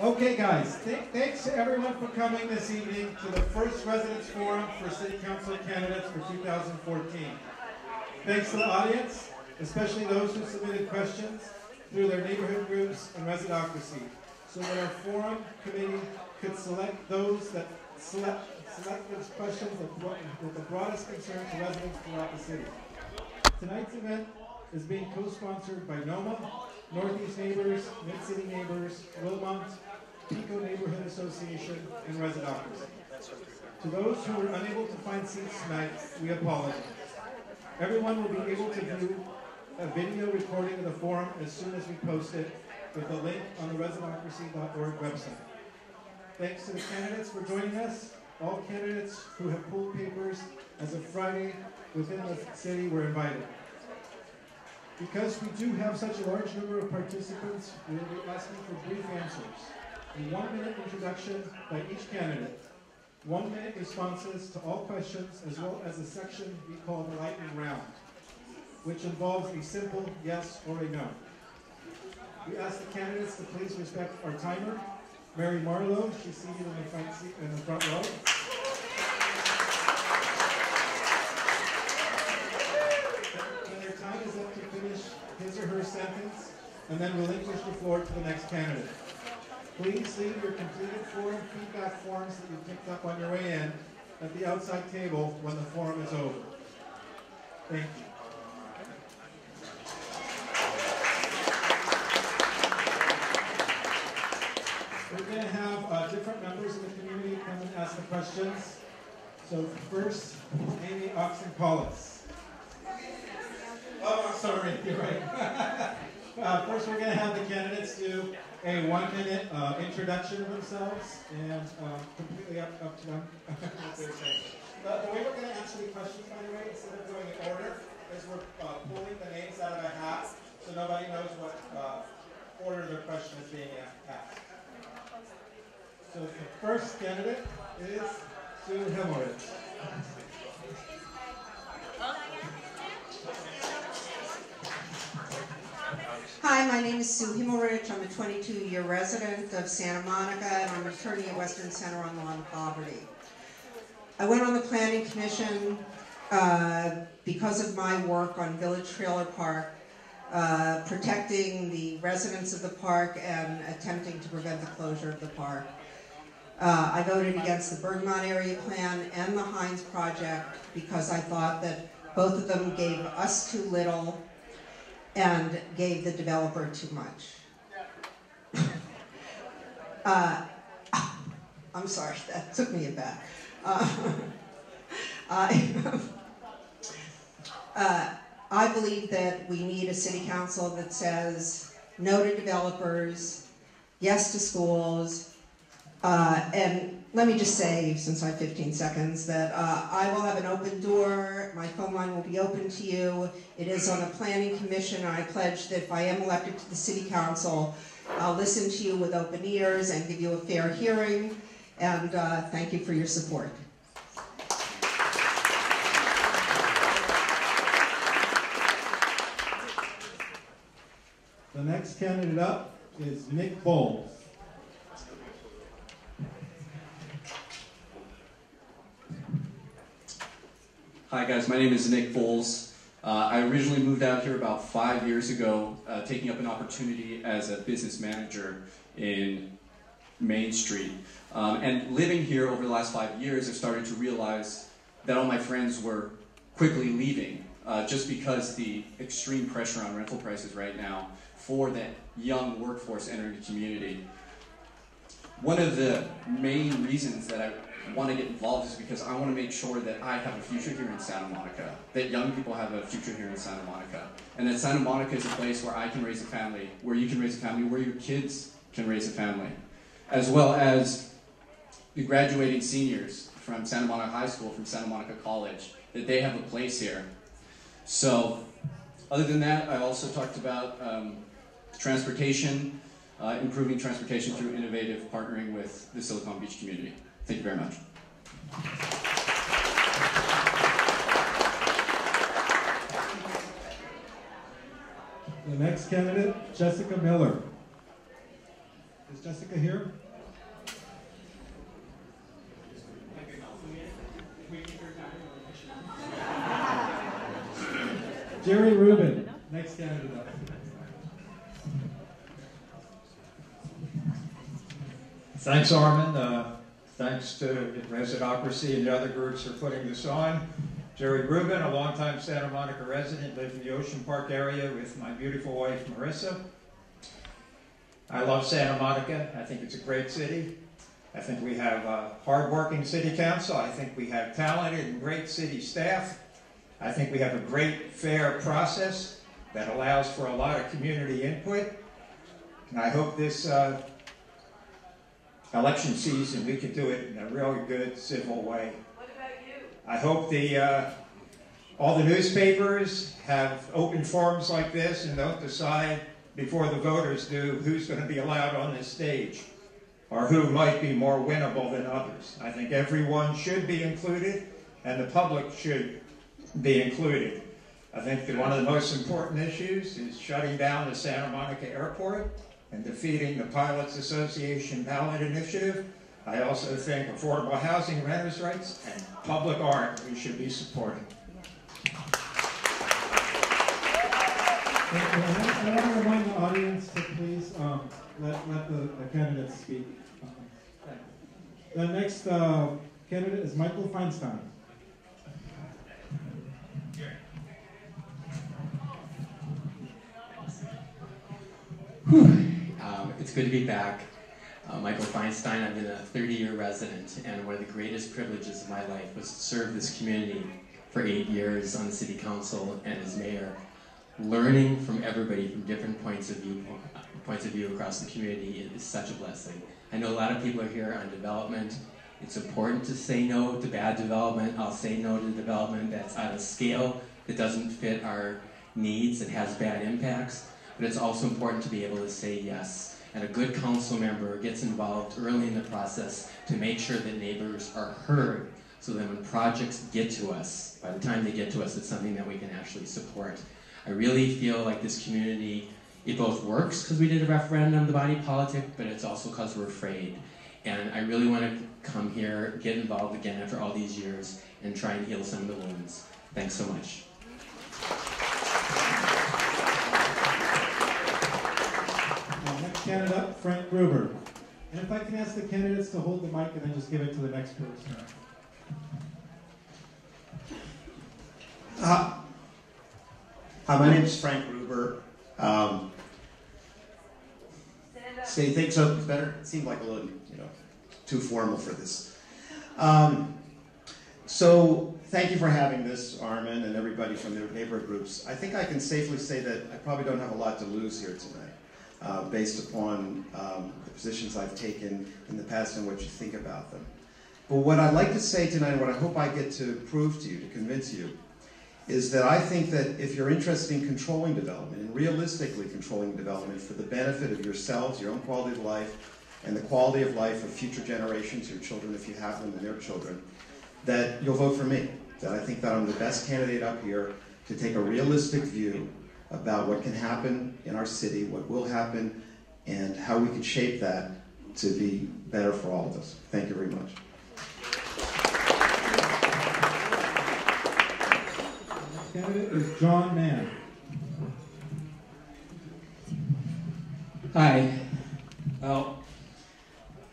Okay, guys, thanks to everyone for coming this evening to the first Residents Forum for City Council candidates for 2014. Thanks to the audience, especially those who submitted questions through their neighborhood groups and Residocracy, so that our forum committee could select those that select those questions that the broadest concern to residents throughout the city. Tonight's event is being co-sponsored by NOMA, Northeast Neighbors, Mid-City Neighbors, Wilmont, Pico Neighborhood Association, and Residocracy. To those who were unable to find seats tonight, we apologize. Everyone will be able to view a video recording of the forum as soon as we post it with the link on the residocracy.org website. Thanks to the candidates for joining us. All candidates who have pulled papers as of Friday within the city were invited. Because we do have such a large number of participants, we will be asking for brief answers. A 1-minute introduction by each candidate, 1-minute responses to all questions, as well as a section we call the lightning round, which involves a simple yes or a no. We ask the candidates to please respect our timer. Mary Marlowe, she's seated in the front seat in the front row. When their time is up to finish his or her sentence, and then relinquish the floor to the next candidate. Please leave your completed forum feedback forms that you picked up on your way in at the outside table when the forum is over. Thank you. We're going to have different members of the community come and ask the questions. So first, Amy Oxen-Collis. Oh, I'm sorry, you're right. First, we're going to have the candidates do a 1-minute introduction of themselves, and completely up to them what they're saying. The way we're going to answer the questions, by the way, instead of doing it in order, is we're pulling the names out of a hat, so nobody knows what order their question is being asked. So the first candidate is Sue Hemorrhage. Hi, my name is Sue Himmelrich. I'm a 22-year resident of Santa Monica, and I'm an attorney at Western Center on Law and Poverty. I went on the Planning Commission because of my work on Village Trailer Park, protecting the residents of the park and attempting to prevent the closure of the park. I voted against the Bergamot Area Plan and the Hines Project because I thought that both of them gave us too little and gave the developer too much. I'm sorry, that took me aback. I believe that we need a city council that says no to developers, yes to schools, and let me just say, since I have 15 seconds, that I will have an open door. My phone line will be open to you. It is on a planning commission, and I pledge that if I am elected to the city council, I'll listen to you with open ears and give you a fair hearing, and thank you for your support. The next candidate up is Nick Bowles. Hi guys, my name is Nick Bowles. I originally moved out here about 5 years ago, taking up an opportunity as a business manager in Main Street. And living here over the last 5 years, I've started to realize that all my friends were quickly leaving, just because the extreme pressure on rental prices right now for the young workforce entering the community. One of the main reasons that I want to get involved is because I want to make sure that I have a future here in Santa Monica, that young people have a future here in Santa Monica, and that Santa Monica is a place where I can raise a family, where you can raise a family, where your kids can raise a family, as well as the graduating seniors from Santa Monica High School, from Santa Monica College, that they have a place here. So, other than that, I also talked about transportation, improving transportation through innovative partnering with the Silicon Beach community. Thank you very much. The next candidate, Jessica Miller. Is Jessica here? Jerry Rubin, next candidate up. Thanks, Armin. Thanks to Residocracy and the other groups for putting this on. Jerry Rubin, a longtime Santa Monica resident, live in the Ocean Park area with my beautiful wife, Marissa. I love Santa Monica. I think it's a great city. I think we have a hardworking city council. I think we have talented and great city staff. I think we have a great, fair process that allows for a lot of community input. And I hope this election season we can do it in a really good, civil way. What about you? I hope all the newspapers have open forums like this and don't decide before the voters do who's going to be allowed on this stage or who might be more winnable than others. I think everyone should be included and the public should be included. I think that one of the most important issues is shutting down the Santa Monica Airport and defeating the Pilots Association ballot initiative. I also think affordable housing, renters' rights, and public art we should be supporting. I want to remind the audience to please let the candidates speak. The next candidate is Michael Feinstein. It's good to be back. Michael Feinstein, I've been a 30-year resident, and one of the greatest privileges of my life was to serve this community for 8 years on the city council and as mayor, learning from everybody from different points of view across the community is such a blessing. I know a lot of people are here on development. It's important to say no to bad development. I'll say no to development that's on a scale that doesn't fit our needs and has bad impacts. But it's also important to be able to say yes. And a good council member gets involved early in the process to make sure that neighbors are heard, so that when projects get to us, by the time they get to us, it's something that we can actually support. I really feel like this community, it both works because we did a referendum, the body politic, but it's also because we're afraid. And I really want to come here, get involved again after all these years, and try and heal some of the wounds. Thanks so much. Next candidate up, Frank Gruber. And if I can ask the candidates to hold the mic and then just give it to the next person. Hi, my name is Frank Gruber. So you think so? It's better? It seemed like a little, too formal for this. So thank you for having this, Armin, and everybody from the neighborhood groups. I think I can safely say that I probably don't have a lot to lose here tonight, based upon the positions I've taken in the past and what you think about them. But what I'd like to say tonight, and what I hope I get to prove to you, to convince you, is that I think that if you're interested in controlling development, and realistically controlling development for the benefit of yourselves, your own quality of life, and the quality of life of future generations, your children if you have them and their children, that you'll vote for me. That I think that I'm the best candidate up here to take a realistic view about what can happen in our city, what will happen, and how we can shape that to be better for all of us. Thank you very much. Candidate is John Mann. Hi. Well,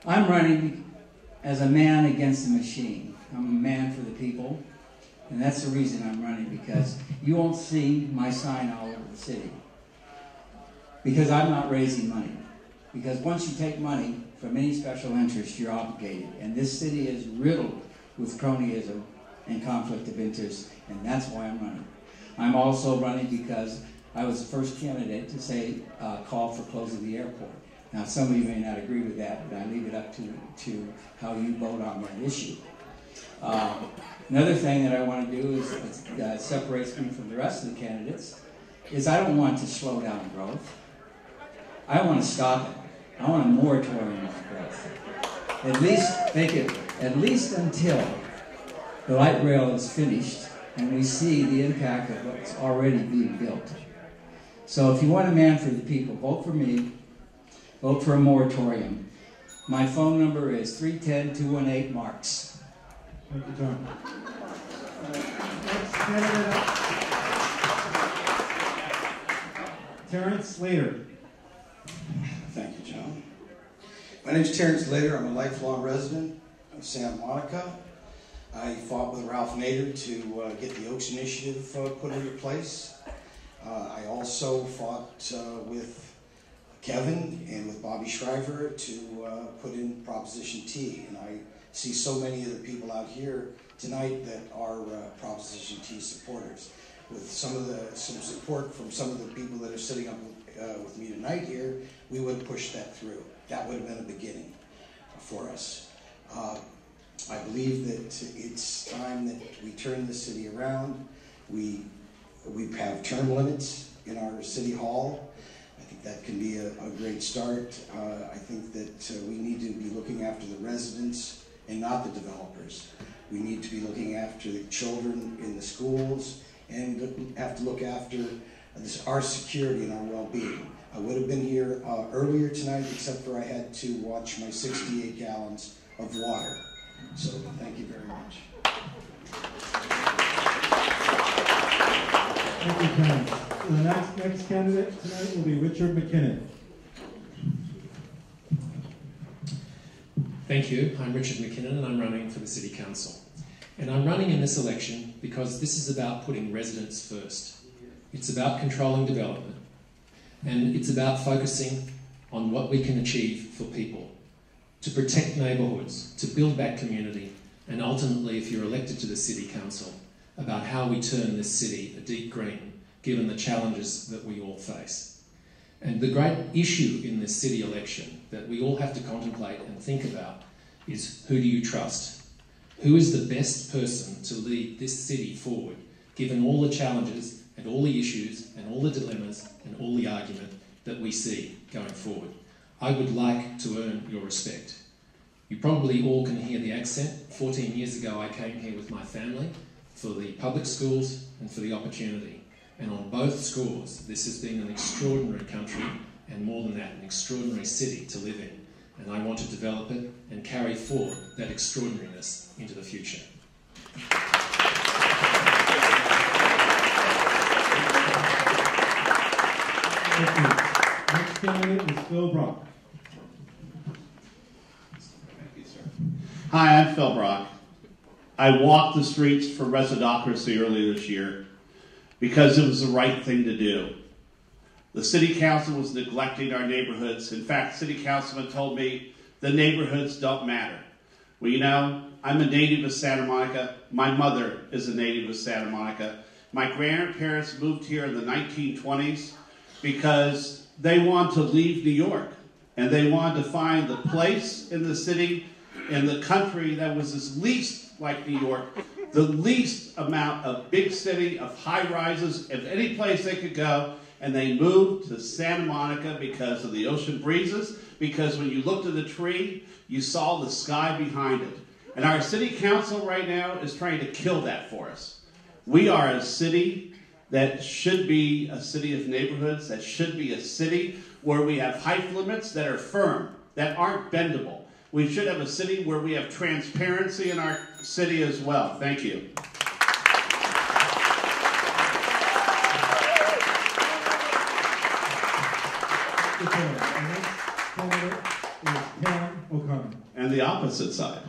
I'm running as a man against the machine. I'm a man for the people, and that's the reason I'm running, because you won't see my sign all over the city. Because I'm not raising money. Because once you take money from any special interest, you're obligated. And this city is riddled with cronyism and conflict of interest, and that's why I'm running. I'm also running because I was the first candidate to say, call for closing the airport. Now, some of you may not agree with that, but I leave it up to how you vote on that issue. Another thing that I want to do is that separates me from the rest of the candidates is I don't want to slow down growth. I want to stop it. I want a moratorium on growth. At least until the light rail is finished and we see the impact of what's already being built. So if you want a man for the people, vote for me. Vote for a moratorium. My phone number is 310-218-MARKS. Thank you, John. Next candidate up. Terrence Slater. Thank you, John. My name is Terrence Slater. I'm a lifelong resident of Santa Monica. I fought with Ralph Nader to get the Oaks Initiative put into place. I also fought with Kevin and with Bobby Shriver to put in Proposition T. And I see so many of the people out here tonight that are Proposition T supporters. With some support from some of the people that are sitting up with me tonight here, we would have pushed that through. That would have been a beginning for us. I believe that it's time that we turn the city around. We have term limits in our city hall. I think that can be a great start. I think that we need to be looking after the residents and not the developers. We need to be looking after the children in the schools and have to look after our security and our well-being. I would have been here earlier tonight, except for I had to watch my 68 gallons of water. So thank you very much. Thank you, Terrence. The next candidate tonight will be Richard McKinnon. Thank you. I'm Richard McKinnon and I'm running for the City Council. And I'm running in this election because this is about putting residents first. It's about controlling development. And it's about focusing on what we can achieve for people, to protect neighbourhoods, to build back community, and ultimately, if you're elected to the City Council, about how we turn this city a deep green, given the challenges that we all face. And the great issue in this city election that we all have to contemplate and think about is, who do you trust? Who is the best person to lead this city forward, given all the challenges and all the issues and all the dilemmas and all the argument that we see going forward? I would like to earn your respect. You probably all can hear the accent. 14 years ago I came here with my family for the public schools and for the opportunity. And on both scores, this has been an extraordinary country, and more than that, an extraordinary city to live in. And I want to develop it and carry forward that extraordinariness into the future. Thank you. Next candidate is Phil Brock. Thank you, sir. Hi, I'm Phil Brock. I walked the streets for Residocracy earlier this year because it was the right thing to do. The City Council was neglecting our neighborhoods. In fact, City Councilman told me the neighborhoods don't matter. Well, you know, I'm a native of Santa Monica. My mother is a native of Santa Monica. My grandparents moved here in the 1920s because they wanted to leave New York, and they wanted to find the place in the city, in the country that was as least like New York, the least amount of big city, of high rises, of any place they could go, and they moved to Santa Monica because of the ocean breezes, because when you looked at the tree, you saw the sky behind it. And our city council right now is trying to kill that for us. We are a city that should be a city of neighborhoods, that should be a city where we have height limits that are firm, that aren't bendable. We should have a city where we have transparency in our city as well. Thank you. And the opposite side.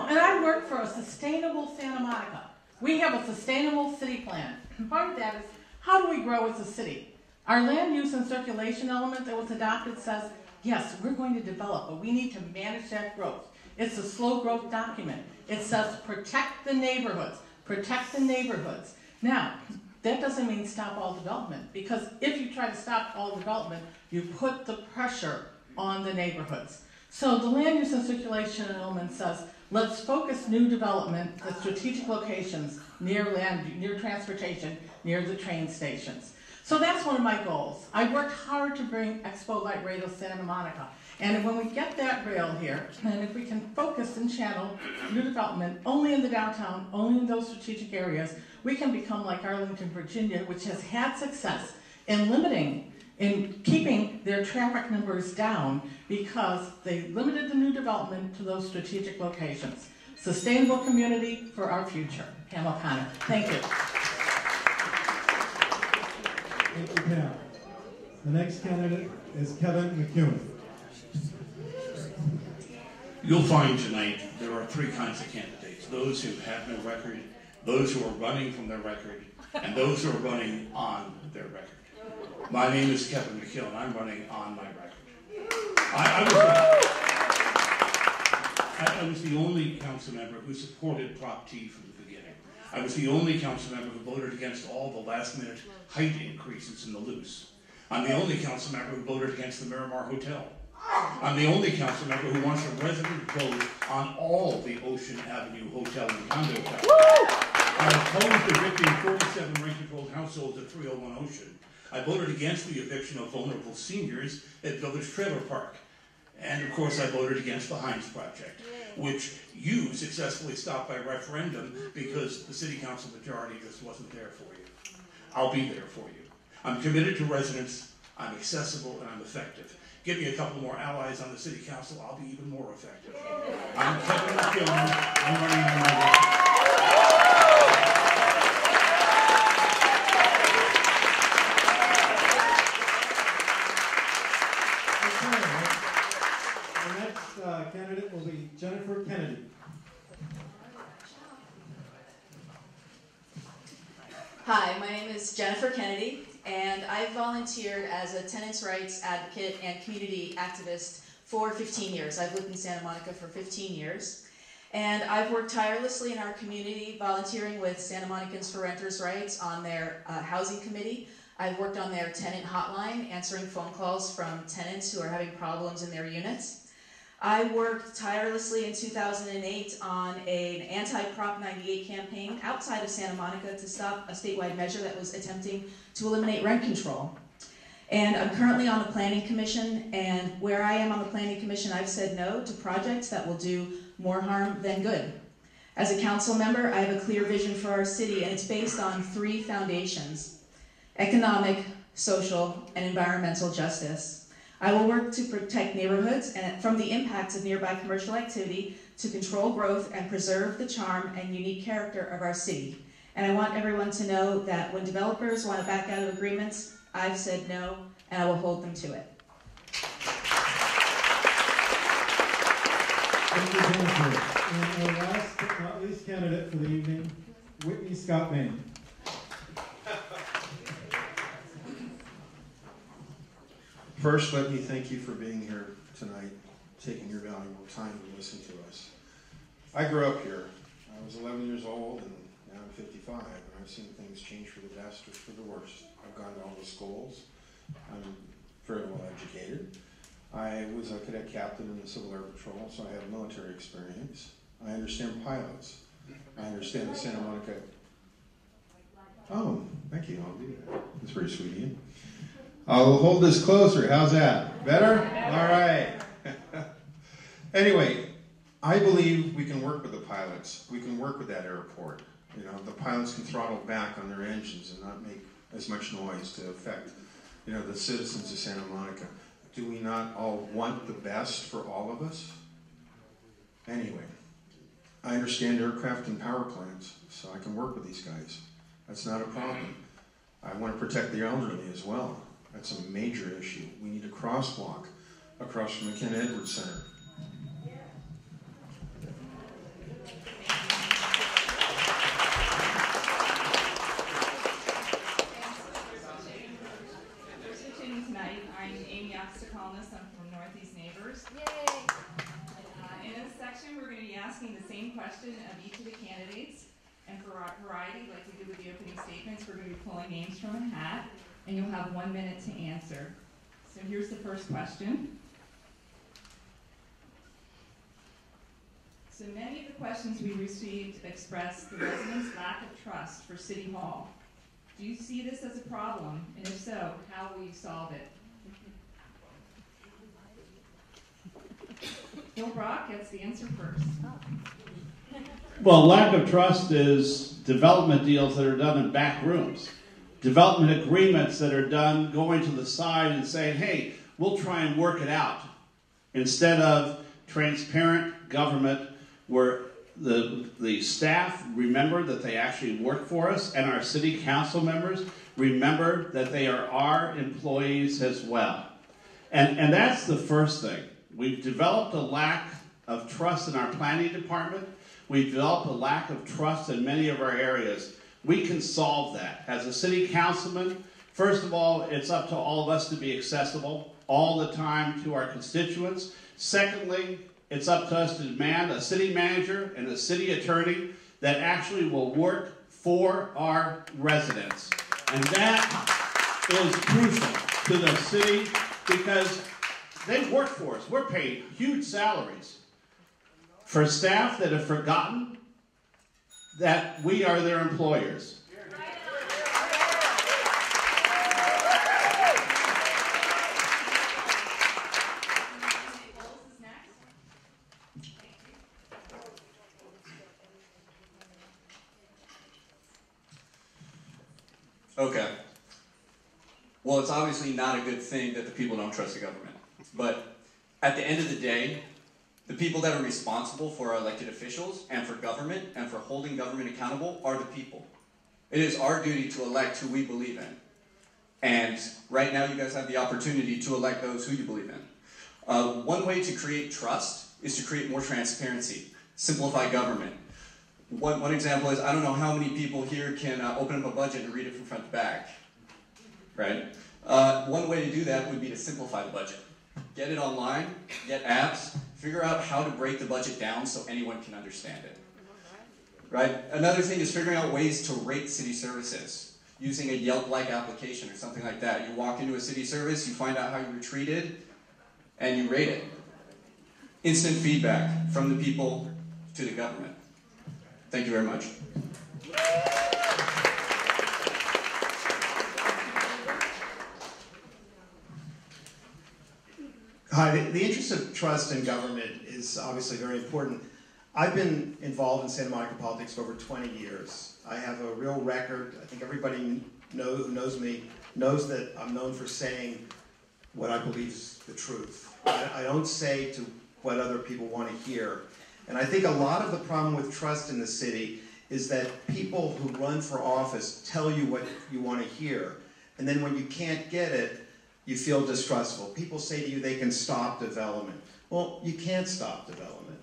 And I work for a sustainable Santa Monica. We have a sustainable city plan. Part of that is, how do we grow as a city? Our land use and circulation element that was adopted says, yes, we're going to develop, but we need to manage that growth. It's a slow growth document. It says protect the neighborhoods, protect the neighborhoods. Now, that doesn't mean stop all development, because if you try to stop all development, you put the pressure on the neighborhoods. So the land use and circulation element says, let's focus new development at strategic locations near land, near transportation, near the train stations. So that's one of my goals. I worked hard to bring Expo Light Radio Santa Monica. And when we get that rail here, and if we can focus and channel new development only in the downtown, only in those strategic areas, we can become like Arlington, Virginia, which has had success in keeping their traffic numbers down because they limited the new development to those strategic locations. Sustainable community for our future. Pam O'Connor. Thank you. Thank you, Pam. The next candidate is Kevin McEwen. You'll find tonight there are three kinds of candidates: those who have no record, those who are running from their record, and those who are running on their record. My name is Kevin McEwen. I'm running on my record. I was the only council member who supported Prop T from the beginning. I was the only council member who voted against all the last-minute height increases in the Luce. I'm the only council member who voted against the Miramar Hotel. I'm the only council member who wants a resident vote on all the Ocean Avenue hotel and condo towers. I opposed evicting 47 rent-controlled households at 301 Ocean. I voted against the eviction of vulnerable seniors at Village Trailer Park. And of course I voted against the Hines Project, which you successfully stopped by referendum because the city council majority just wasn't there for you. I'll be there for you. I'm committed to residents, I'm accessible, and I'm effective. Give me a couple more allies on the city council, I'll be even more effective. I'm Kevin McEwen, I'm running on my record. Candidate will be Jennifer Kennedy. Hi, my name is Jennifer Kennedy, and I've volunteered as a tenants' rights advocate and community activist for 15 years. I've lived in Santa Monica for 15 years, and I've worked tirelessly in our community, volunteering with Santa Monicans for Renters' Rights on their housing committee. I've worked on their tenant hotline, answering phone calls from tenants who are having problems in their units. I worked tirelessly in 2008 on an anti-Prop 98 campaign outside of Santa Monica to stop a statewide measure that was attempting to eliminate rent control. And I'm currently on the Planning Commission, and where I am on the Planning Commission, I've said no to projects that will do more harm than good. As a council member, I have a clear vision for our city, and it's based on three foundations: economic, social, and environmental justice. I will work to protect neighborhoods and from the impacts of nearby commercial activity, to control growth and preserve the charm and unique character of our city. And I want everyone to know that when developers want to back out of agreements, I've said no, and I will hold them to it. Thank you, Jennifer. And our last but not least candidate for the evening, Whitney Scott Main. First, let me thank you for being here tonight, taking your valuable time to listen to us. I grew up here. I was 11 years old, and now I'm 55, and I've seen things change for the best or for the worst. I've gone to all the schools. I'm very well educated. I was a cadet captain in the Civil Air Patrol, so I have military experience. I understand pilots. I understand the Santa Monica. Oh, thank you. I'll do that. That's very sweet of you. I'll hold this closer. How's that? Better? All right. Anyway, I believe we can work with the pilots. We can work with that airport. You know, the pilots can throttle back on their engines and not make as much noise to affect, you know, the citizens of Santa Monica. Do we not all want the best for all of us? Anyway, I understand aircraft and power plants, so I can work with these guys. That's not a problem. I want to protect the elderly as well. That's a major issue. We need a crosswalk across from the Ken Edwards Center. Tonight, I'm Amy Oxtacolnis. I'm from Northeast Neighbors. Yay! In this section, we're going to be asking the same question of each of the candidates. And for our variety, like we do with the opening statements, we're going to be pulling names from a hat, and you'll have 1 minute to answer. So here's the first question. So many of the questions we received express the residents' lack of trust for City Hall. Do you see this as a problem? And if so, how will you solve it? Bill Brock gets the answer first. Well, lack of trust is development deals that are done in back rooms. Development agreements that are done going to the side and saying, hey, we'll try and work it out. Instead of transparent government where the staff remember that they actually work for us and our city council members remember that they are our employees as well. And that's the first thing. We've developed a lack of trust in our planning department. We've developed a lack of trust in many of our areas. We can solve that. As a city councilman, first of all, it's up to all of us to be accessible all the time to our constituents. Secondly, it's up to us to demand a city manager and a city attorney that actually will work for our residents. And that is crucial to the city because they work for us. We're paid huge salaries. For staff that have forgotten that we are their employers. Okay. Well, it's obviously not a good thing that the people don't trust the government. But at the end of the day, the people that are responsible for our elected officials and for government and for holding government accountable are the people. It is our duty to elect who we believe in. And right now you guys have the opportunity to elect those who you believe in. One way to create trust is to create more transparency, simplify government. One example is, I don't know how many people here can open up a budget and read it from front to back, right? One way to do that would be to simplify the budget. Get it online, get apps, figure out how to break the budget down so anyone can understand it, right? Another thing is figuring out ways to rate city services using a Yelp-like application or something like that. You walk into a city service, you find out how you were treated, and you rate it. Instant feedback from the people to the government. Thank you very much. Hi, the interest of trust in government is obviously very important. I've been involved in Santa Monica politics for over 20 years. I have a real record. I think everybody who knows me knows that I'm known for saying what I believe is the truth. I don't say to what other people want to hear. And I think a lot of the problem with trust in the city is that people who run for office tell you what you want to hear. And then when you can't get it, you feel distrustful. People say to you they can stop development. Well, you can't stop development.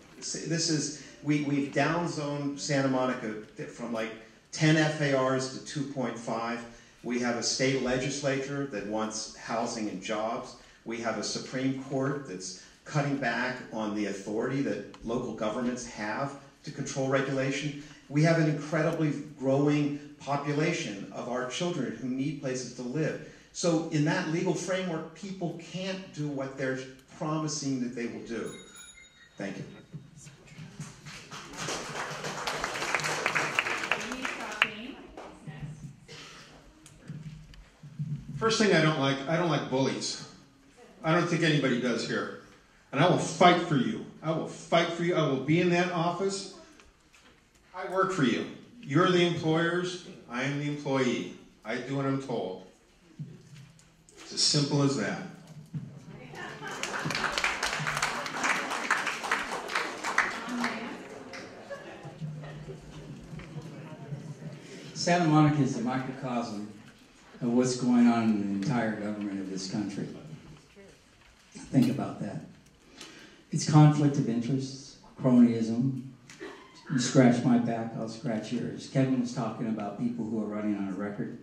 We've downzoned Santa Monica from like 10 FARs to 2.5. We have a state legislature that wants housing and jobs. We have a Supreme Court that's cutting back on the authority that local governments have to control regulation. We have an incredibly growing population of our children who need places to live. So in that legal framework, people can't do what they're promising that they will do. Thank you. First thing I don't like bullies. I don't think anybody does here. And I will fight for you. I will fight for you. I will be in that office. I work for you. You're the employers. I am the employee. I do what I'm told. It's as simple as that. Santa Monica is a microcosm of what's going on in the entire government of this country. Think about that. It's conflict of interests, cronyism. You scratch my back, I'll scratch yours. Kevin was talking about people who are running on a record.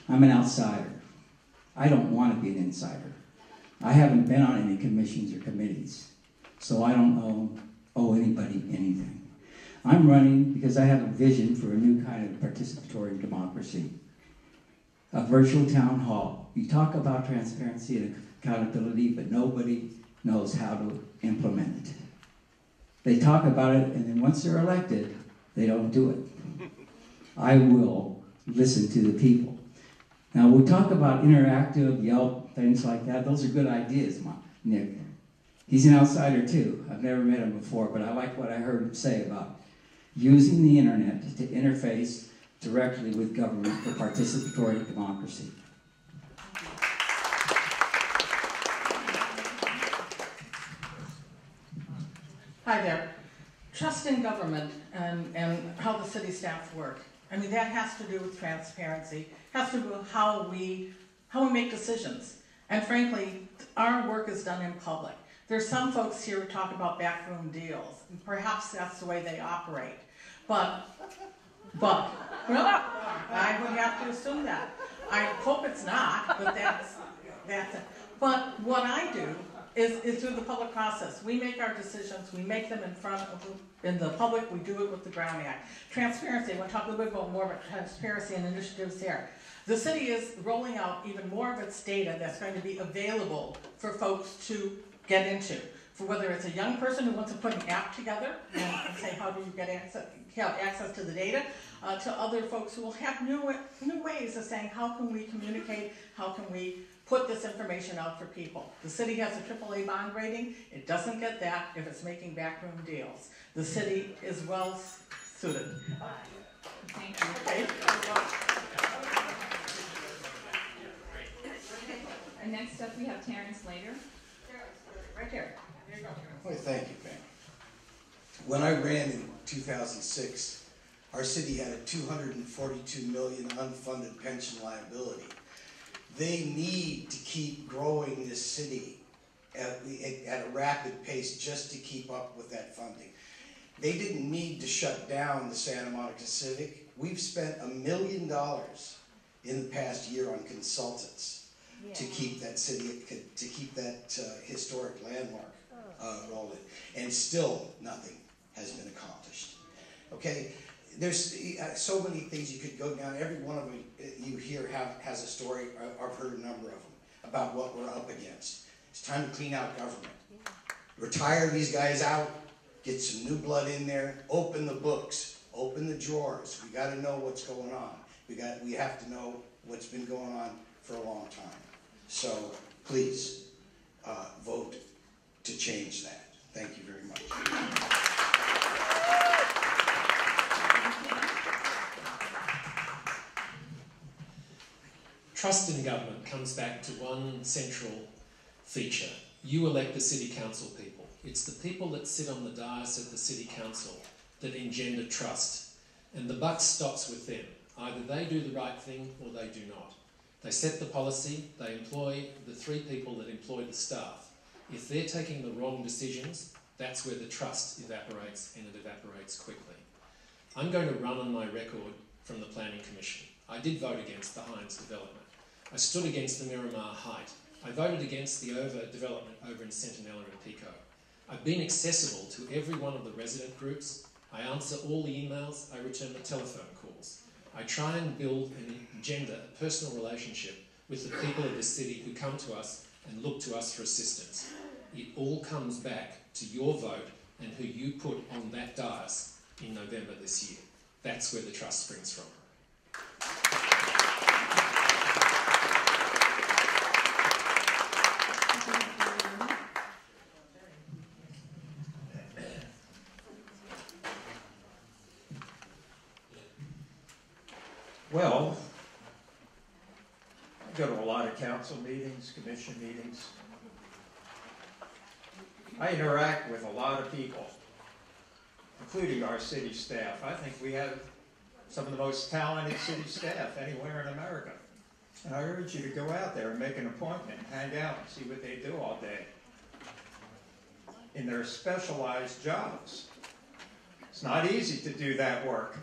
I'm an outsider. I don't want to be an insider. I haven't been on any commissions or committees, so I don't owe anybody anything. I'm running because I have a vision for a new kind of participatory democracy. A virtual town hall. You talk about transparency and accountability, but nobody knows how to implement it. They talk about it, and then once they're elected, they don't do it. I will listen to the people. Now, we talk about interactive, Yelp, things like that. Those are good ideas, Nick. He's an outsider too. I've never met him before, but I like what I heard him say about using the internet to interface directly with government for participatory democracy. Hi there. Trust in government and how the city staff work. I mean, that has to do with transparency, has to do with how we make decisions. And frankly, our work is done in public. There's some folks here who talk about backroom deals, and perhaps that's the way they operate. But, well, I would have to assume that. I hope it's not, but that's it. But what I do is through the public process. We make our decisions, we make them in the public, we do it with the Brown Act. Transparency, I want to talk a little bit more about transparency and initiatives there. The city is rolling out even more of its data that's going to be available for folks to get into. For whether it's a young person who wants to put an app together and say, how do you have access to the data, to other folks who will have new ways of saying, how can we communicate, how can we put this information out for people. The city has a AAA bond rating. It doesn't get that if it's making backroom deals. The city is well suited. Thank you. Okay. And next up we have Terrence Slater. Right here. Here you go. Well, thank you, Ben. When I ran in 2006, our city had a $242 million unfunded pension liability. They need to keep growing this city at a rapid pace just to keep up with that funding. They didn't need to shut down the Santa Monica Civic. We've spent $1 million in the past year on consultants to keep that city, to keep that historic landmark rolling. And still nothing has been accomplished. Okay? There's so many things you could go down. Every one of them you hear has a story. I've heard a number of them about what we're up against. It's time to clean out government. Retire these guys out. Get some new blood in there. Open the books. Open the drawers. We got to know what's going on. We have to know what's been going on for a long time. So please vote to change that. Thank you very much. Trust in government comes back to one central feature. You elect the city council people. It's the people that sit on the dais at the city council that engender trust. And the buck stops with them. Either they do the right thing or they do not. They set the policy, they employ the three people that employ the staff. If they're taking the wrong decisions, that's where the trust evaporates, and it evaporates quickly. I'm going to run on my record from the Planning Commission. I did vote against the Hines development. I stood against the Miramar Height. I voted against the overdevelopment over in Centinela and Pico. I've been accessible to every one of the resident groups. I answer all the emails. I return the telephone calls. I try and build and engender a personal relationship with the people of the city who come to us and look to us for assistance. It all comes back to your vote and who you put on that dais in November this year. That's where the trust springs from. Well, I go to a lot of council meetings, commission meetings. I interact with a lot of people, including our city staff. I think we have some of the most talented city staff anywhere in America. And I urge you to go out there and make an appointment, hang out and see what they do all day in their specialized jobs. It's not easy to do that work.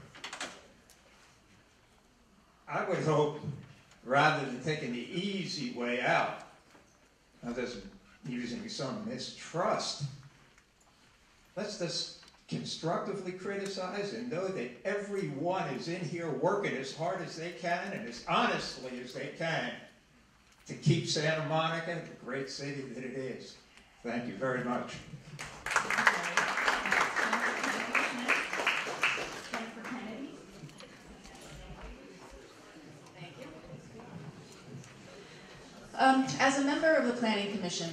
I would hope, rather than taking the easy way out, now there's using some mistrust, let's just constructively criticize and know that everyone is in here working as hard as they can and as honestly as they can to keep Santa Monica the great city that it is. Thank you very much. As a member of the Planning Commission,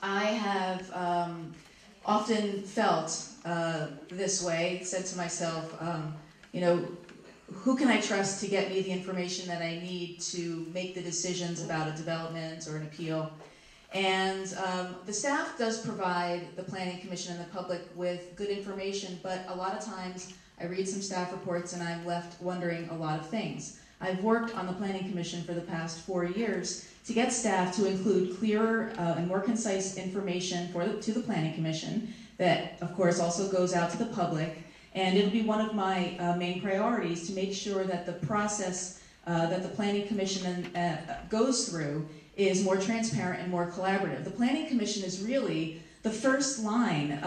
I have often felt this way, said to myself, you know, who can I trust to get me the information that I need to make the decisions about a development or an appeal? And the staff does provide the Planning Commission and the public with good information, but a lot of times I read some staff reports and I'm left wondering a lot of things. I've worked on the Planning Commission for the past 4 years to get staff to include clearer and more concise information to the Planning Commission that, of course, also goes out to the public. And it'll be one of my main priorities to make sure that the process that the Planning Commission goes through is more transparent and more collaborative. The Planning Commission is really the first line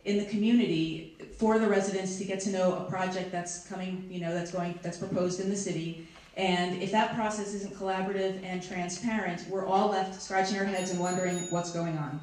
in the community for the residents to get to know a project that's coming, you know, that's proposed in the city. And if that process isn't collaborative and transparent, we're all left scratching our heads and wondering what's going on.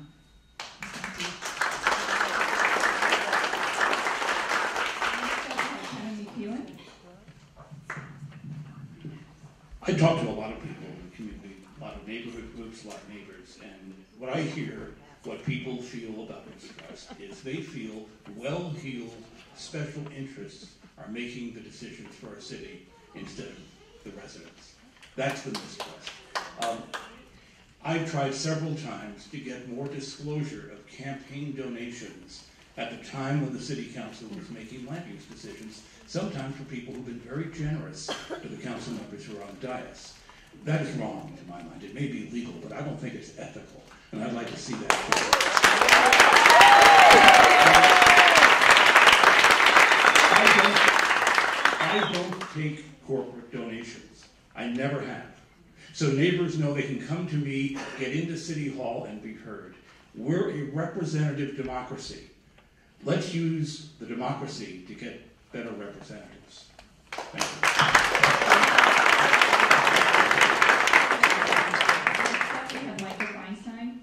I talk to a lot of people in the community, a lot of neighborhood groups, a lot of neighbors, and what I hear, what people feel about mistrust is they feel well-heeled special interests are making the decisions for our city instead of the residents. That's the mistrust. I've tried several times to get more disclosure of campaign donations at the time when the city council was making land use decisions, sometimes for people who've been very generous to the council members who are on the dais. That is wrong to my mind. It may be legal, but I don't think it's ethical, and I'd like to see that. I don't take corporate donations. I never have. So neighbors know they can come to me, get into City Hall, and be heard. We're a representative democracy. Let's use the democracy to get better representatives. Thank you. We have Michael Feinstein.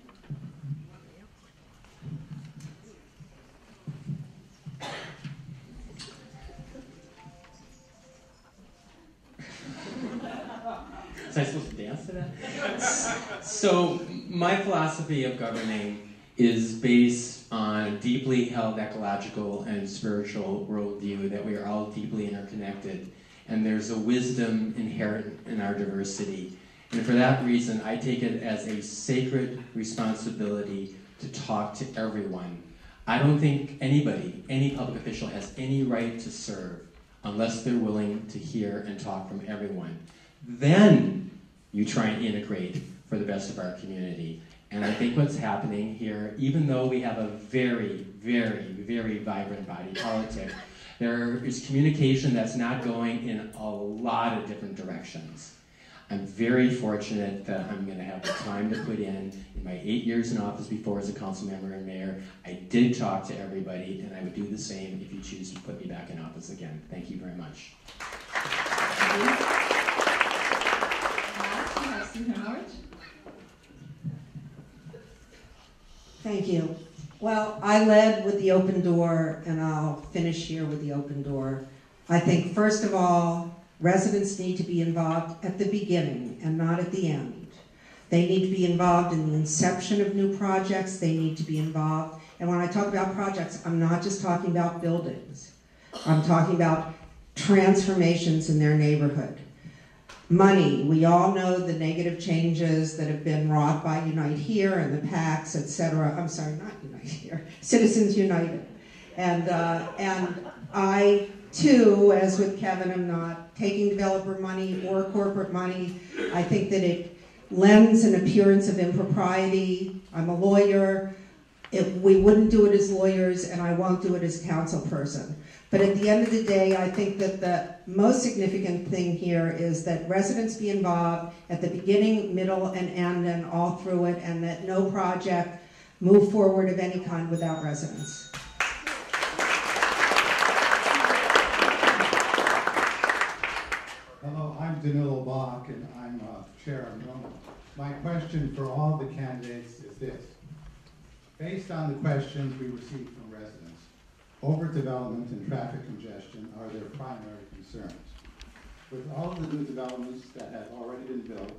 Was I supposed to dance to that? So my philosophy of governing is based on a deeply held ecological and spiritual worldview that we are all deeply interconnected, and there's a wisdom inherent in our diversity. And for that reason, I take it as a sacred responsibility to talk to everyone. I don't think anybody, any public official, has any right to serve unless they're willing to hear and talk from everyone. Then you try and integrate for the best of our community. And I think what's happening here, even though we have a very, very, very vibrant body politic, there is communication that's not going in a lot of different directions. I'm very fortunate that I'm going to have the time to put in my 8 years in office before as a council member and mayor. I did talk to everybody, and I would do the same if you choose to put me back in office again. Thank you very much. Thank you. Well, I led with the open door, and I'll finish here with the open door. I think, first of all, residents need to be involved at the beginning and not at the end. They need to be involved in the inception of new projects. They need to be involved. And when I talk about projects, I'm not just talking about buildings. I'm talking about transformations in their neighborhood. Money, we all know the negative changes that have been wrought by Unite Here and the PACs, etc. I'm sorry, not Unite Here, Citizens United. And I, too, as with Kevin, am not taking developer money or corporate money. I think that it lends an appearance of impropriety. I'm a lawyer. We wouldn't do it as lawyers, and I won't do it as a council person. But at the end of the day, I think that the most significant thing here is that residents be involved at the beginning, middle, and end, and all through it, and that no project move forward of any kind without residents. Hello, I'm Danilo Bach, and I'm chair of NOMA. My question for all the candidates is this. Based on the questions we received from residents, overdevelopment and traffic congestion are their primary concerns. With all of the new developments that have already been built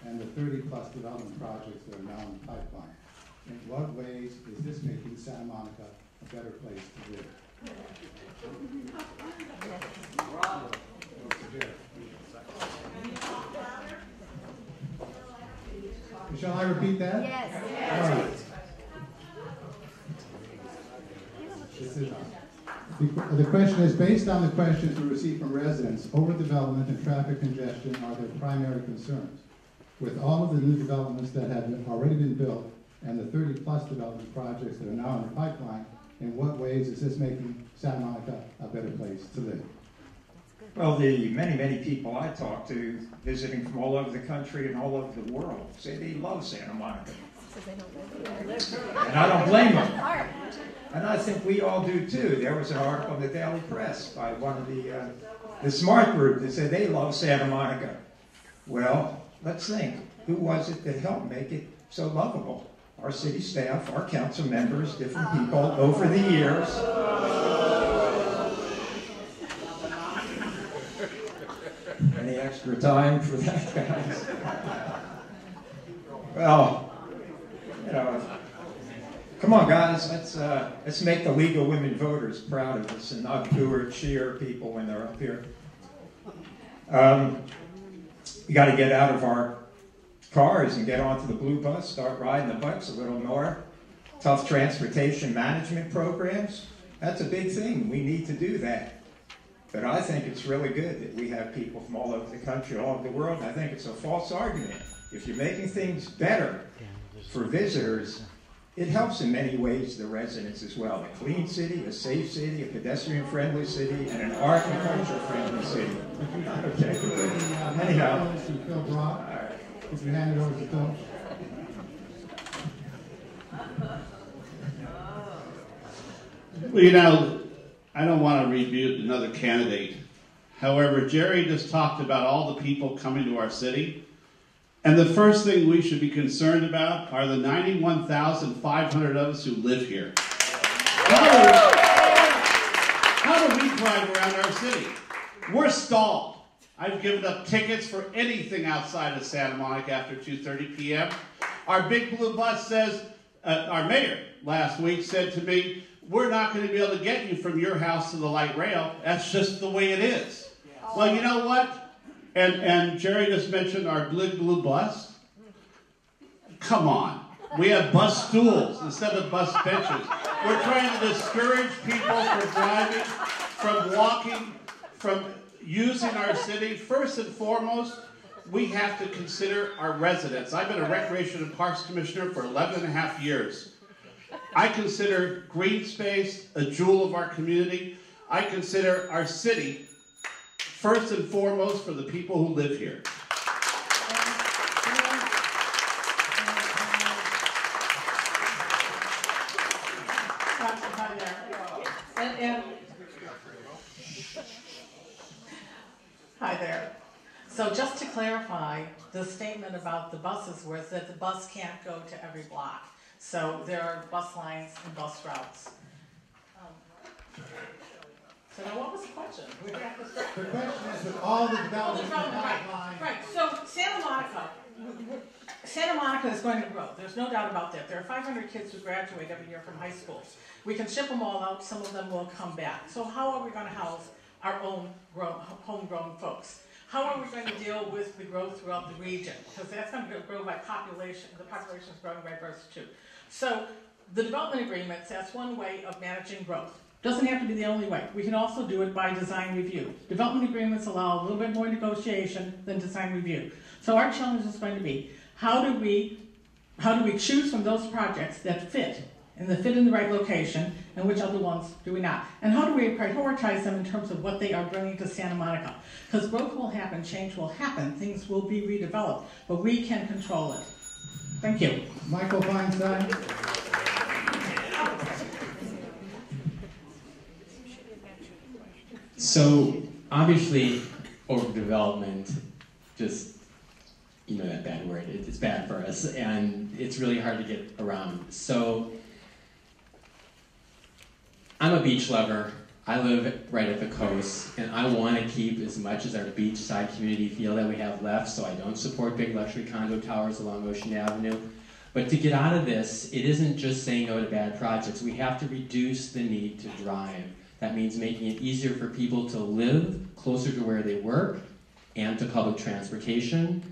and the 30-plus development projects that are now in the pipeline, In what ways is this making Santa Monica a better place to live? Shall I repeat that? Yes. All right. The question is, based on the questions we received from residents, overdevelopment and traffic congestion are their primary concerns. With all of the new developments that have already been built and the 30-plus development projects that are now in the pipeline, in what ways is this making Santa Monica a better place to live? Well, the many people I talk to visiting from all over the country and all over the world say they love Santa Monica. And I don't blame them. And I think we all do too. There was an article in the Daily Press by one of the Smart Group that said they love Santa Monica. Well, let's think. Who was it that helped make it so lovable? Our city staff, our council members, different people over the years. Any extra time for that, guys? Well, you know, come on, guys. Let's make the League of Women Voters proud of us and not boo or cheer people when they're up here. We got to get out of our cars and get onto the blue bus, start riding the bikes a little more. Tough transportation management programs, that's a big thing. We need to do that. But I think it's really good that we have people from all over the country, all over the world. I think it's a false argument. If you're making things better for visitors, it helps in many ways the residents as well. A clean city, a safe city, a pedestrian-friendly city, and an art and culture-friendly city. Okay. Anyhow. Phil Brock. If you hand it over to Phil. Well, you know, I don't want to rebuke another candidate. However, Jerry just talked about all the people coming to our city. And the first thing we should be concerned about are the 91,500 of us who live here. How do we drive around our city? We're stalled. I've given up tickets for anything outside of Santa Monica after 2:30 p.m. Our big blue bus says, our mayor last week said to me, we're not going to be able to get you from your house to the light rail. That's just the way it is. Well, you know what? And Jerry just mentioned our big blue bus. Come on. We have bus stools instead of bus benches. We're trying to discourage people from driving, from walking, from using our city. First and foremost, we have to consider our residents. I've been a Recreation and Parks Commissioner for 11 and a half years. I consider green space a jewel of our community. I consider our city first and foremost for the people who live here. Hi there. So just to clarify, the statement about the buses was that the bus can't go to every block. So there are bus lines and bus routes. So now what was the question? The question is with all the development in the pipeline. Right, so Santa Monica is going to grow. There's no doubt about that. There are 500 kids who graduate every year from high schools. We can ship them all out. Some of them will come back. So how are we going to house our own homegrown folks? How are we going to deal with the growth throughout the region? Because that's going to grow by population. The population is growing by births too. So the development agreements, that's one way of managing growth. Doesn't have to be the only way. We can also do it by design review. Development agreements allow a little bit more negotiation than design review. So our challenge is going to be, how do we choose from those projects that fit in the right location, and which other ones do we not? And how do we prioritize them in terms of what they are bringing to Santa Monica? Because growth will happen, change will happen, things will be redeveloped, but we can control it. Thank you. Michael Feinstein. So obviously, overdevelopment, just, you know that bad word, it's bad for us, and it's really hard to get around. So I'm a beach lover. I live right at the coast, and I want to keep as much as our beachside community feel that we have left, so I don't support big luxury condo towers along Ocean Avenue. But to get out of this, it isn't just saying no to bad projects. We have to reduce the need to drive. That means making it easier for people to live closer to where they work and to public transportation.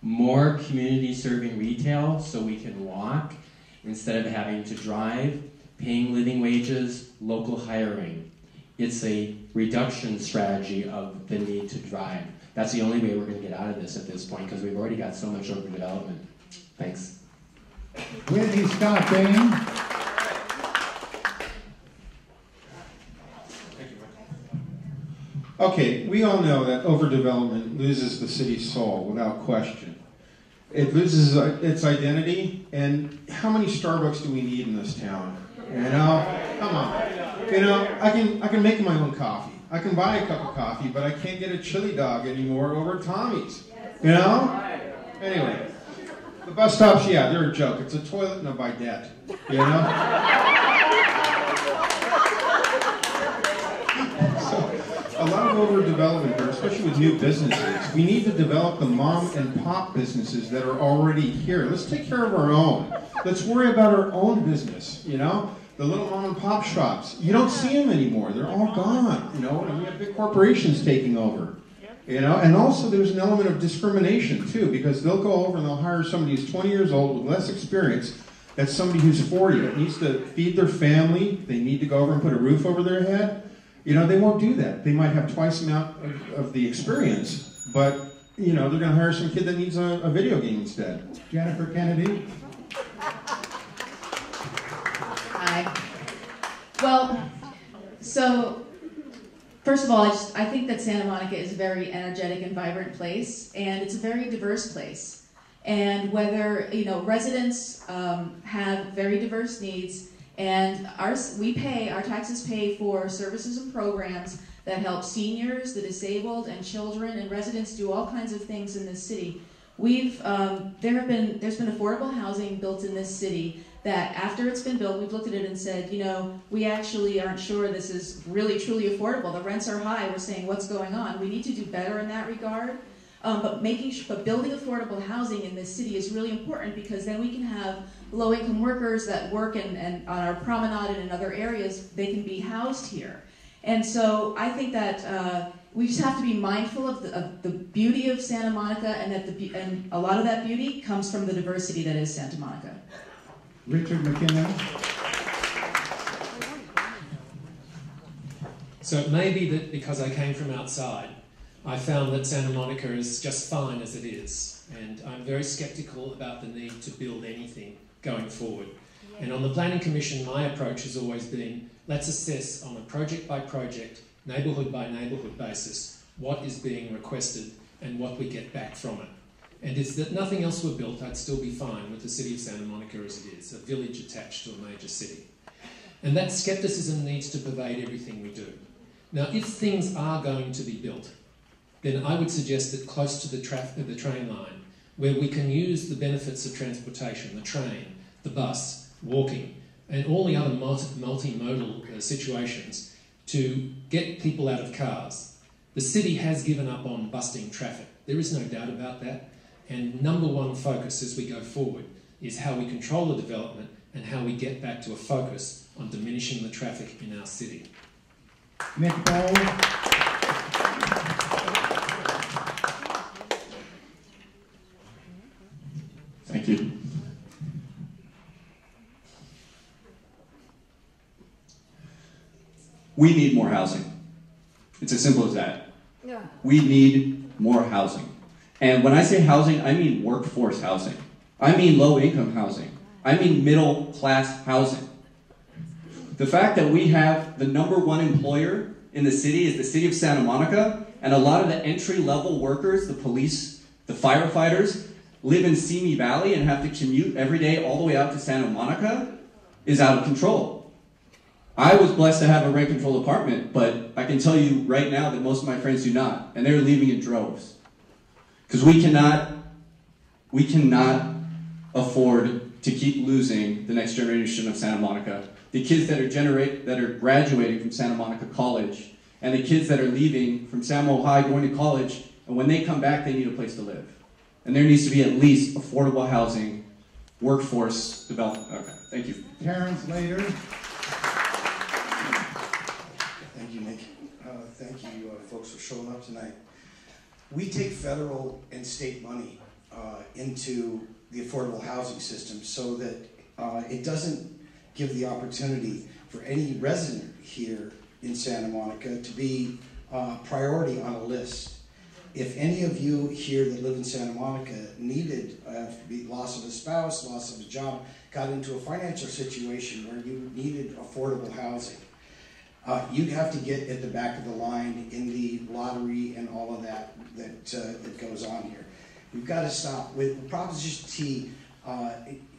More community-serving retail so we can walk instead of having to drive. Paying living wages, local hiring. It's a reduction strategy of the need to drive. That's the only way we're going to get out of this at this point because we've already got so much overdevelopment. Thanks. Whitney Scott Bain. Okay, we all know that overdevelopment loses the city's soul without question. It loses its identity, and how many Starbucks do we need in this town? You know, come on. You know, I can make my own coffee. I can buy a cup of coffee, but I can't get a chili dog anymore over at Tommy's. You know? Anyway, the bus stops, yeah, they're a joke. It's a toilet and a bidet. You know? A lot of overdevelopment here, especially with new businesses. We need to develop the mom and pop businesses that are already here. Let's take care of our own. Let's worry about our own business, you know? The little mom and pop shops. You don't see them anymore. They're all gone, you know? And we have big corporations taking over, you know? And also there's an element of discrimination, too, because they'll go over and they'll hire somebody who's 20 years old with less experience. That's somebody who's 40 that needs to feed their family. They need to go over and put a roof over their head. You know, they won't do that. They might have twice the amount of the experience, but, you know, they're going to hire some kid that needs a video game instead. Jennifer Kennedy. Hi. Well, so, first of all, I think that Santa Monica is a very energetic and vibrant place, and it's a very diverse place. And whether, you know, residents have very diverse needs, and our taxes pay for services and programs that help seniors, the disabled, and children, and residents do all kinds of things in this city. There's been affordable housing built in this city that after it's been built, we've looked at it and said, you know, we actually aren't sure this is really truly affordable. The rents are high. We're saying, what's going on? We need to do better in that regard. But building affordable housing in this city is really important because then we can have low-income workers that work and on our promenade and in other areas, they can be housed here. And so I think that we just have to be mindful of the beauty of Santa Monica, and that a lot of that beauty comes from the diversity that is Santa Monica. Richard McKinnon. So it may be that because I came from outside, I found that Santa Monica is just fine as it is, and I'm very sceptical about the need to build anything going forward. And on the Planning Commission, my approach has always been, let's assess on a project by project, neighbourhood by neighbourhood basis, what is being requested and what we get back from it. And if that nothing else were built, I'd still be fine with the city of Santa Monica as it is, a village attached to a major city. And that scepticism needs to pervade everything we do. Now, if things are going to be built, then I would suggest that close to the train line, where we can use the benefits of transportation, the train, the bus, walking, and all the other multimodal situations to get people out of cars. The city has given up on busting traffic. There is no doubt about that. And number one focus as we go forward is how we control the development and how we get back to a focus on diminishing the traffic in our city. Nick Bowles. Thank you. We need more housing. It's as simple as that. Yeah. We need more housing. And when I say housing, I mean workforce housing. I mean low-income housing. I mean middle-class housing. The fact that we have the #1 employer in the city is the city of Santa Monica, and a lot of the entry-level workers, the police, the firefighters, live in Simi Valley and have to commute every day all the way out to Santa Monica, is out of control. I was blessed to have a rent-controlled apartment, but I can tell you right now that most of my friends do not, and they're leaving in droves. Because we cannot afford to keep losing the next generation of Santa Monica. The kids that are graduating from Santa Monica College, and the kids that are leaving from Samo High going to college, and when they come back, they need a place to live. And there needs to be at least affordable housing workforce development. Okay, thank you. Terrence later. Thank you, Nick. Thank you, folks, for showing up tonight. We take federal and state money into the affordable housing system so that it doesn't give the opportunity for any resident here in Santa Monica to be priority on a list. If any of you here that live in Santa Monica needed loss of a spouse, loss of a job, got into a financial situation where you needed affordable housing, you'd have to get at the back of the line in the lottery and all of that goes on here. We've got to stop with Proposition T.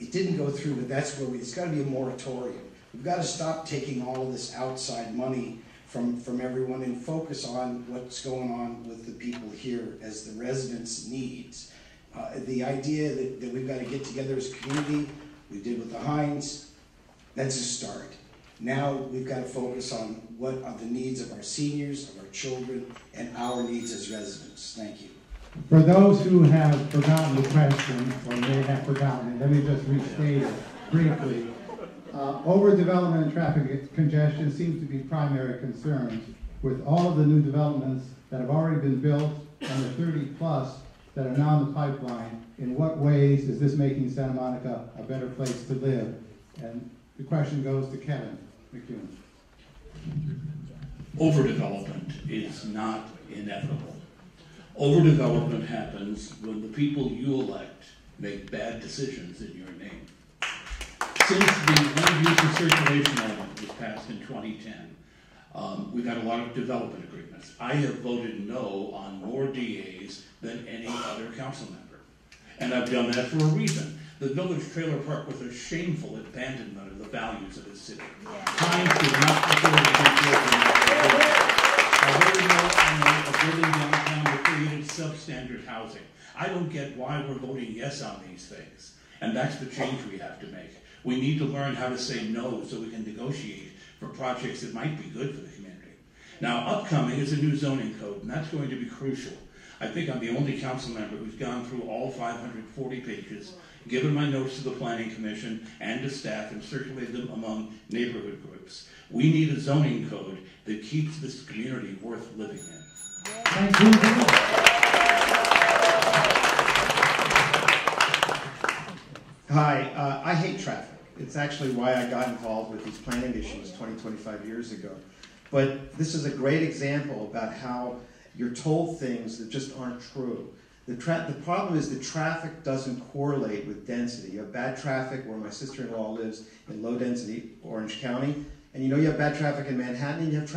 It didn't go through, but that's where it's got to be a moratorium. We've got to stop taking all of this outside money from everyone and focus on what's going on with the people here as the residents' needs. The idea that we've got to get together as a community, we did with the Hines, that's a start. Now we've got to focus on what are the needs of our seniors, of our children, and our needs as residents. Thank you. For those who have forgotten the question, or may have forgotten it, let me just restate it briefly. Overdevelopment and traffic congestion seems to be primary concerns. With all of the new developments that have already been built and the 30 plus that are now in the pipeline, in what ways is this making Santa Monica a better place to live? And the question goes to Kevin McEwen. Overdevelopment is not inevitable. Overdevelopment happens when the people you elect make bad decisions in your name. Since the land use and circulation element was passed in 2010, we've had a lot of development agreements. I have voted no on more DAs than any other council member. And I've done that for a reason. The Village Trailer Park was a shameful abandonment of the values of the city. Time did not prefer to be I voted no on a building downtown that created substandard housing. I don't get why we're voting yes on these things. And that's the change we have to make. We need to learn how to say no so we can negotiate for projects that might be good for the community. Now, upcoming is a new zoning code, and that's going to be crucial. I think I'm the only council member who's gone through all 540 pages, given my notes to the Planning Commission and to staff, and circulated them among neighborhood groups. We need a zoning code that keeps this community worth living in. Thank you. Hi, I hate traffic. It's actually why I got involved with these planning issues 20, 25 years ago. But this is a great example about how you're told things that just aren't true. The problem is that traffic doesn't correlate with density. You have bad traffic where my sister-in-law lives in low-density Orange County, and you have bad traffic in Manhattan, and you have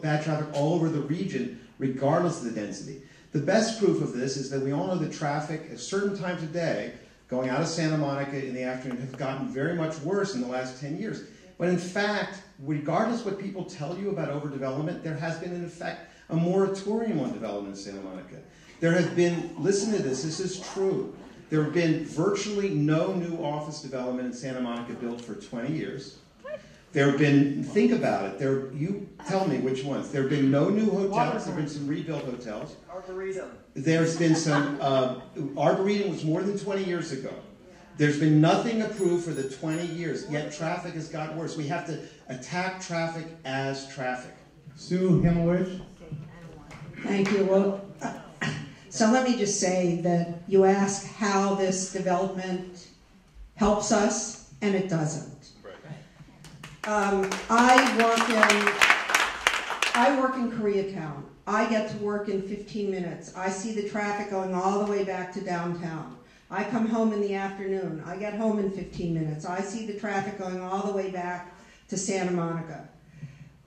bad traffic all over the region, regardless of the density. The best proof of this is that we all know that traffic at certain times of day going out of Santa Monica in the afternoon have gotten very much worse in the last 10 years. But in fact, regardless of what people tell you about overdevelopment, there has been, in effect, a moratorium on development in Santa Monica. There has been, listen to this is true, there have been virtually no new office development in Santa Monica built for 20 years. There have been, think about it, you tell me which ones. There have been no new hotels, there have been some rebuilt hotels. Arboretum. There's been some, Arboretum was more than 20 years ago. There's been nothing approved for the 20 years, yet traffic has gotten worse. We have to attack traffic as traffic. Sue Himmelrich. Thank you. Well, so let me just say that you ask how this development helps us, and it doesn't. I work in Koreatown. I get to work in 15 minutes. I see the traffic going all the way back to downtown. I come home in the afternoon. I get home in 15 minutes. I see the traffic going all the way back to Santa Monica.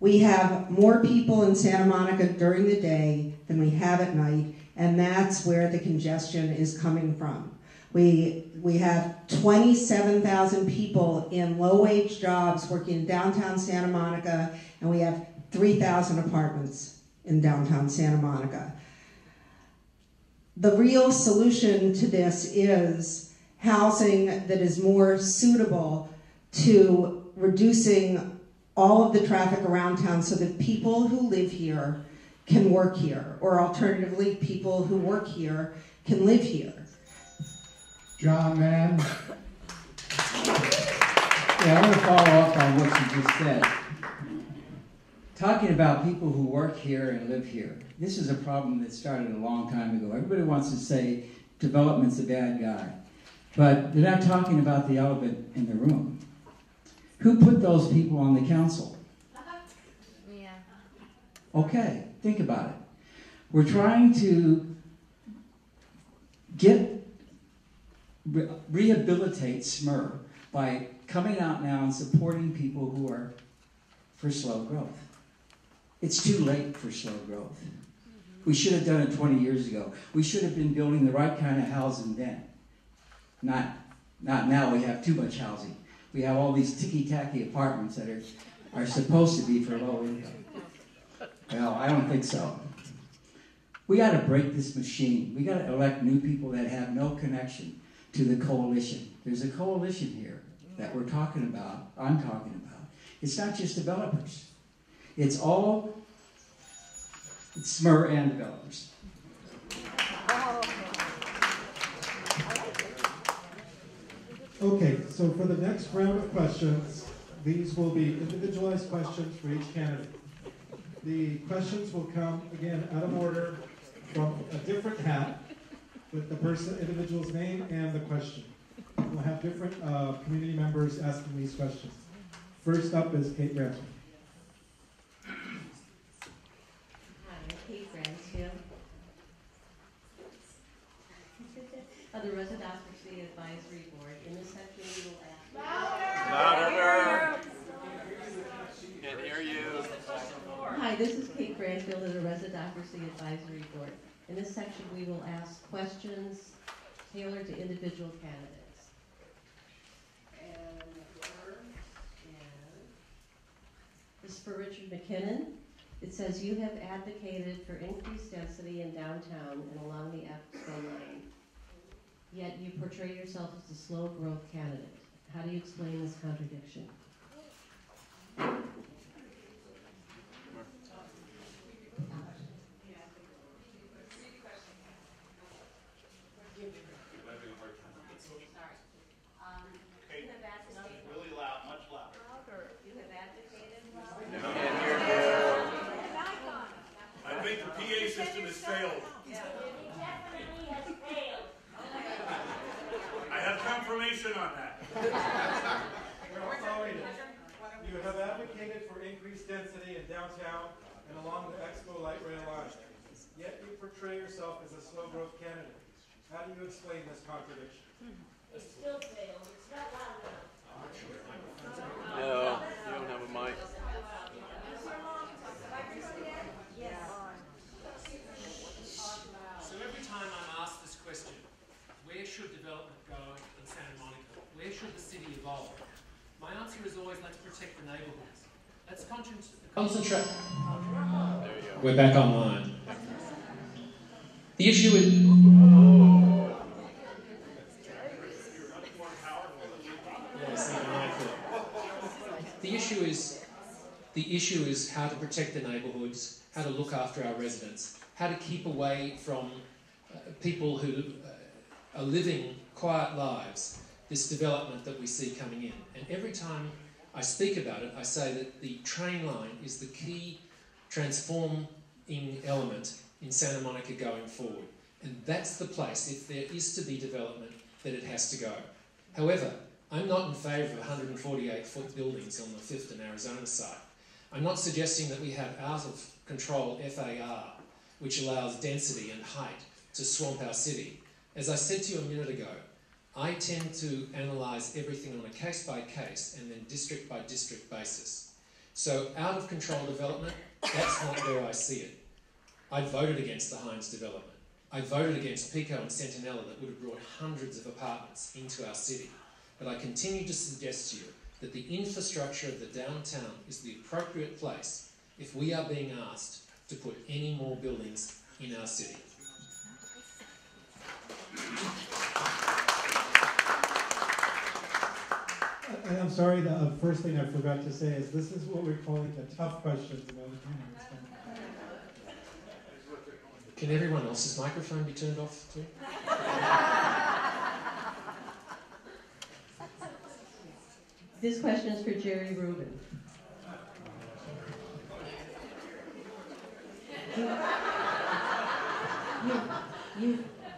We have more people in Santa Monica during the day than we have at night, and that's where the congestion is coming from. We have 27,000 people in low-wage jobs working in downtown Santa Monica, and we have 3,000 apartments in downtown Santa Monica. The real solution to this is housing that is more suitable to reducing all of the traffic around town so that people who live here can work here, or alternatively, people who work here can live here. John Mann. Yeah, I want to follow up on what you just said. Talking about people who work here and live here. This is a problem that started a long time ago. Everybody wants to say development's a bad guy. But they're not talking about the elephant in the room. Who put those people on the council? Yeah. Okay, think about it. We're trying to rehabilitate SMER by coming out now and supporting people who are for slow growth. It's too late for slow growth. We should have done it 20 years ago. We should have been building the right kind of housing then. Not now. We have too much housing. We have all these ticky-tacky apartments that are supposed to be for low income. Well, I don't think so. We got to break this machine. We got to elect new people that have no connection to the coalition. There's a coalition here that we're talking about, I'm talking about. It's not just developers. It's SMER and developers. Okay, so for the next round of questions, these will be individualized questions for each candidate. The questions will come, again, out of order from a different hat with the individual's name and the question. We'll have different community members asking these questions. First up is Kate Bransfield. Hi, I'm Kate Bransfield of the Residocracy Advisory Board. In this section, we will ask... Louder! Can't hear you. Hi, this is Kate Bransfield of the Residocracy Advisory Board. In this section, we will ask questions tailored to individual candidates. And the first is for Richard McKinnon. It says, you have advocated for increased density in downtown and along the Expo line, yet you portray yourself as a slow growth candidate. How do you explain this contradiction? On that. You have advocated for increased density in downtown and along the Expo Light Rail line, yet you portray yourself as a slow growth candidate. How do you explain this contradiction? It still fails. It's not loud enough. No, you don't have a mic. So every time I'm asked this question, where should development go in Santa Monica? Where should the city evolve? My answer is always, let's protect the neighbourhoods. Let's concentrate. There you go. We're back online. The issue is... The issue is how to protect the neighbourhoods, how to look after our residents, how to keep away from people who are living quiet lives, this development that we see coming in. And every time I speak about it, I say that the train line is the key transforming element in Santa Monica going forward. And that's the place, if there is to be development, that it has to go. However, I'm not in favour of 148-foot buildings on the 5th and Arizona site. I'm not suggesting that we have out-of-control FAR, which allows density and height to swamp our city. As I said to you a minute ago, I tend to analyse everything on a case-by-case and then district-by-district basis. So out-of-control development, that's not where I see it. I voted against the Hines development. I voted against Pico and Centinela that would have brought hundreds of apartments into our city. But I continue to suggest to you that the infrastructure of the downtown is the appropriate place if we are being asked to put any more buildings in our city. I'm sorry, the first thing I forgot to say is this is what we're calling the tough questions. Can everyone else's microphone be turned off too? This question is for Jerry Rubin.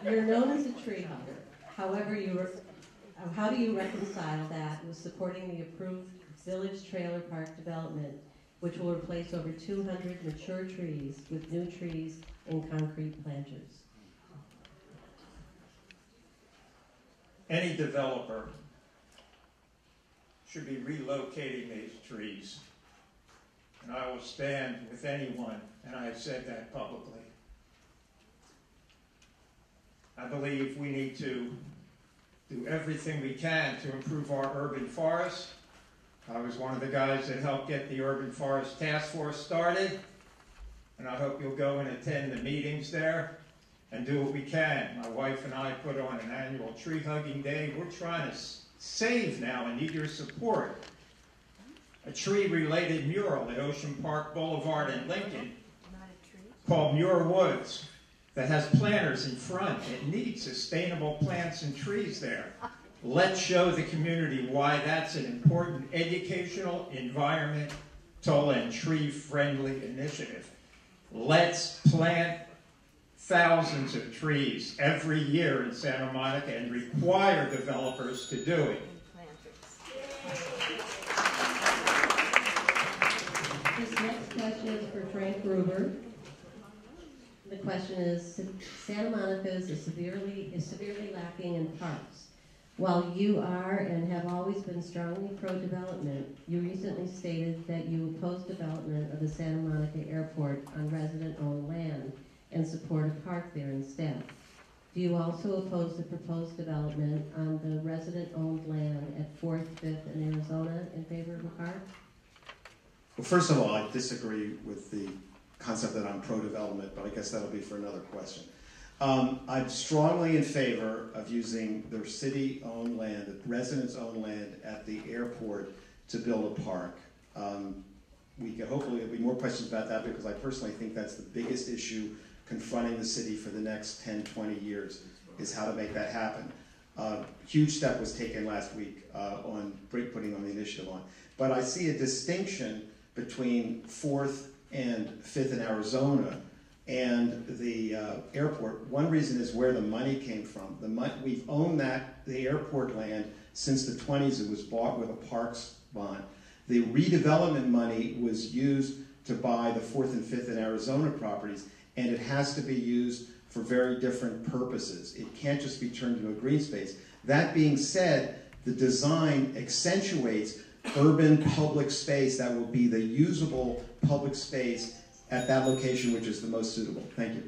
You're known as a tree hugger. However, how do you reconcile that with supporting the approved Village Trailer Park development, which will replace over 200 mature trees with new trees and concrete planters? Any developer should be relocating these trees. And I will stand with anyone, and I have said that publicly. I believe we need to do everything we can to improve our urban forests. I was one of the guys that helped get the Urban Forest Task Force started, and I hope you'll go and attend the meetings there and do what we can. My wife and I put on an annual tree hugging day. We're trying to save now and need your support. A tree-related mural at Ocean Park Boulevard in Lincoln called Muir Woods that has planters in front. It needs sustainable plants and trees there. Let's show the community why that's an important educational, environmental, and tree-friendly initiative. Let's plant thousands of trees every year in Santa Monica and require developers to do it. This next question is for Frank Gruber. The question is, Santa Monica is severely lacking in parks. While you are and have always been strongly pro-development, you recently stated that you oppose development of the Santa Monica Airport on resident-owned land and support a park there instead. Do you also oppose the proposed development on the resident-owned land at 4th, 5th, and Arizona in favor of a park? Well, first of all, I disagree with the concept that I'm pro-development, but I guess that'll be for another question. I'm strongly in favor of using their city-owned land, the residents-owned land at the airport to build a park. Hopefully there'll be more questions about that because I personally think that's the biggest issue confronting the city for the next 10, 20 years is how to make that happen. Huge step was taken last week on putting on the initiative on. But I see a distinction between 4th and 5th in Arizona and the airport. One reason is where the money came from. We've owned the airport land since the 20s. It was bought with a parks bond. The redevelopment money was used to buy the 4th and 5th in Arizona properties, and it has to be used for very different purposes. It can't just be turned into a green space. That being said, the design accentuates urban public space that will be the usable public space at that location which is the most suitable. Thank you.